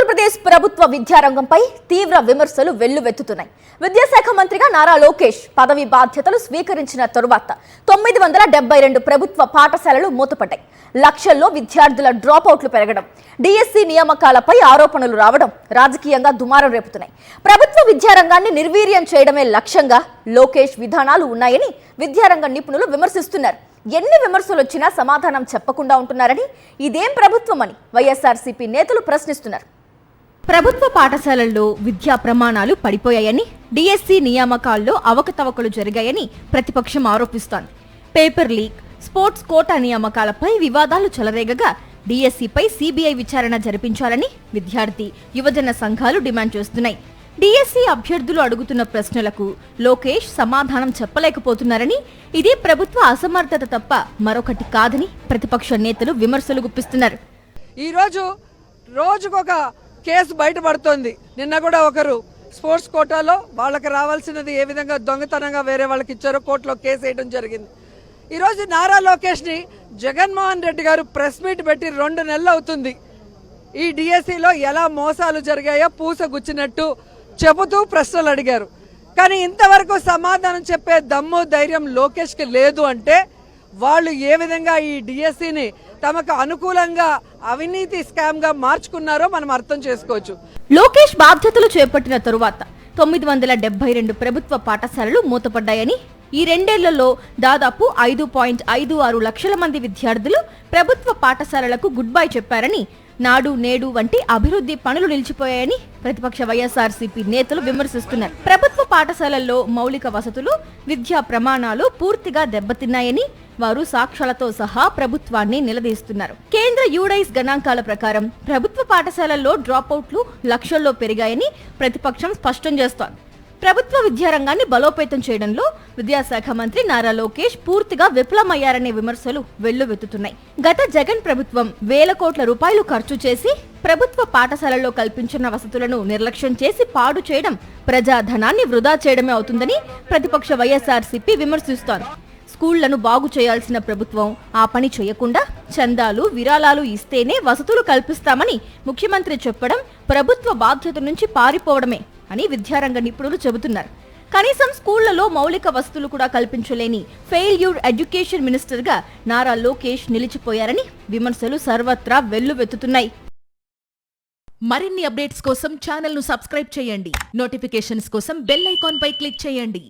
ఆంధ్రప్రదేశ్ ప్రభుత్వ విద్యారంగంపై తీవ్ర విమర్శలు వెల్లువెత్తుతున్నాయి. విద్యాశాఖ మంత్రిగా నారా లోకేష్ పదవి బాధ్యతలు స్వీకరించిన తరువాత 972 ప్రభుత్వ పాఠశాలలు మూతపడ్డాయి. లక్షల్లో విద్యార్థుల డ్రాపౌట్లు పెరగడం, డిఎస్సి నియామకాలపై ఆరోపణలు రావడం రాజకీయంగా దుమారం రేపుతున్నాయి. ప్రభుత్వ విద్యారంగాన్ని నిర్వీర్యం చేయడమే లక్ష్యంగా లోకేష్ విధానాలు ఉన్నాయని విద్యారంగ నిపుణులు విమర్శిస్తున్నారు. ఎన్ని విమర్శలు వచ్చినా సమాధానం చెప్పకుండా ఉంటున్నారని, ఇదేం ప్రభుత్వమని వైఎస్ఆర్సీపీ నేతలు ప్రశ్నిస్తున్నారు. ప్రభుత్వ పాఠశాలల్లో విద్యా ప్రమాణాలు పడిపోయాయని, డిఎస్సి నియామకాల్లో అవకతవకలు జరిగాయని ప్రతిపక్షం ఆరోపిస్తోంది. పేపర్ లీక్, స్పోర్ట్స్ కోటా నియామకాలపై వివాదాలు చెలరేగగా డిఎస్సిపై సిబిఐ విచారణ జరిపించాలని విద్యార్థి, యువజన సంఘాలు డిమాండ్ చేస్తున్నాయి. డిఎస్సి అభ్యర్థులు అడుగుతున్న ప్రశ్నలకు లోకేష్ సమాధానం చెప్పలేకపోతున్నారని, ఇది ప్రభుత్వ అసమర్థత తప్ప మరొకటి కాదని ప్రతిపక్ష నేతలు విమర్శలు గుప్పిస్తున్నారు. ఈరోజు రోజుకొక కేసు బయటపడుతోంది. నిన్న కూడా ఒకరు స్పోర్ట్స్ కోటాలో వాళ్ళకి రావాల్సినది ఏ విధంగా దొంగతనంగా వేరే వాళ్ళకి ఇచ్చారో కోర్టులో కేసు వేయడం జరిగింది. ఈరోజు నారా లోకేష్ని జగన్మోహన్ రెడ్డి గారు ప్రెస్ మీట్ పెట్టి 2 నెలలు అవుతుంది. ఈ డిఎస్సిలో ఎలా మోసాలు జరిగాయో పూస గుచ్చినట్టు చెబుతూ ప్రశ్నలు అడిగారు. కానీ ఇంతవరకు సమాధానం చెప్పే దమ్ము ధైర్యం లోకేష్కి లేదు. అంటే వాళ్ళు ఏ విధంగా ఈ డిఎస్సిని తమకు అనుకూలంగా అవినీతి స్కామ్ గా మార్చుకున్నారో మనం అర్థం చేసుకోవచ్చు. లోకేష్ బాధ్యతలు చేపట్టిన తరువాత 972 ప్రభుత్వ పాఠశాలలు మూతపడ్డాయని, ఈ 2 ఏళ్లలో దాదాపు 5.56 లక్షల మంది విద్యార్థులు ప్రభుత్వ పాఠశాలలకు గుడ్ బై చెప్పారని, నాడు నేడు వంటి అభివృద్ధి పనులు నిలిచిపోయాయని ప్రతిపక్ష వైఎస్ఆర్సీపీ నేతలు విమర్శిస్తున్నారు. ప్రభుత్వ పాఠశాలల్లో మౌలిక వసతులు, విద్యా ప్రమాణాలు పూర్తిగా దెబ్బతిన్నాయని వారు సాక్ష్యాలతో సహా ప్రభుత్వాన్ని నిలదీస్తున్నారు. కేంద్ర యూడైస్ గణాంకాల ప్రకారం ప్రభుత్వ పాఠశాలల్లో డ్రాపౌట్లు లక్షల్లో పెరిగాయని ప్రతిపక్షం స్పష్టం చేస్తోంది. ప్రభుత్వ విద్యారంగాన్ని బలోపేతం చేయడంలో విద్యాశాఖ మంత్రి నారా లోకేష్ పూర్తిగా విఫలమయ్యారనే విమర్శలు వెల్లువెత్తుతున్నాయి. గత జగన్ ప్రభుత్వం వేల కోట్ల రూపాయలు ఖర్చు చేసి ప్రభుత్వ పాఠశాలల్లో కల్పించిన వసతులను నిర్లక్ష్యం చేసి పాడు చేయడం ప్రజాధనాన్ని వృధా చేయడమే అవుతుందని ప్రతిపక్ష వైఎస్ఆర్సీపీ విమర్శిస్తోంది. స్కూళ్లను బాగు చేయాల్సిన ప్రభుత్వం ఆ పని చేయకుండా చందాలు, విరాళాలు ఇస్తేనే వసతులు కల్పిస్తామని ముఖ్యమంత్రి చెప్పడం ప్రభుత్వ బాధ్యత నుంచి పారిపోవడమే అని విద్యారంగ నిపుణులు చెబుతున్నారు. కనీసం స్కూళ్లలో మౌలిక వసతులు కూడా కల్పించలేని ఫెయిల్యూర్ ఎడ్యుకేషన్ మినిస్టర్ గా నారా లోకేష్ నిలిచిపోయారని విమర్శలు సర్వత్రా వెల్లువెత్తుతున్నాయి. మరిన్ని అప్డేట్స్ కోసం ఛానల్ ను సబ్స్క్రైబ్ చేయండి. నోటిఫికేషన్స్ కోసం బెల్ ఐకాన్ పై క్లిక్ చేయండి.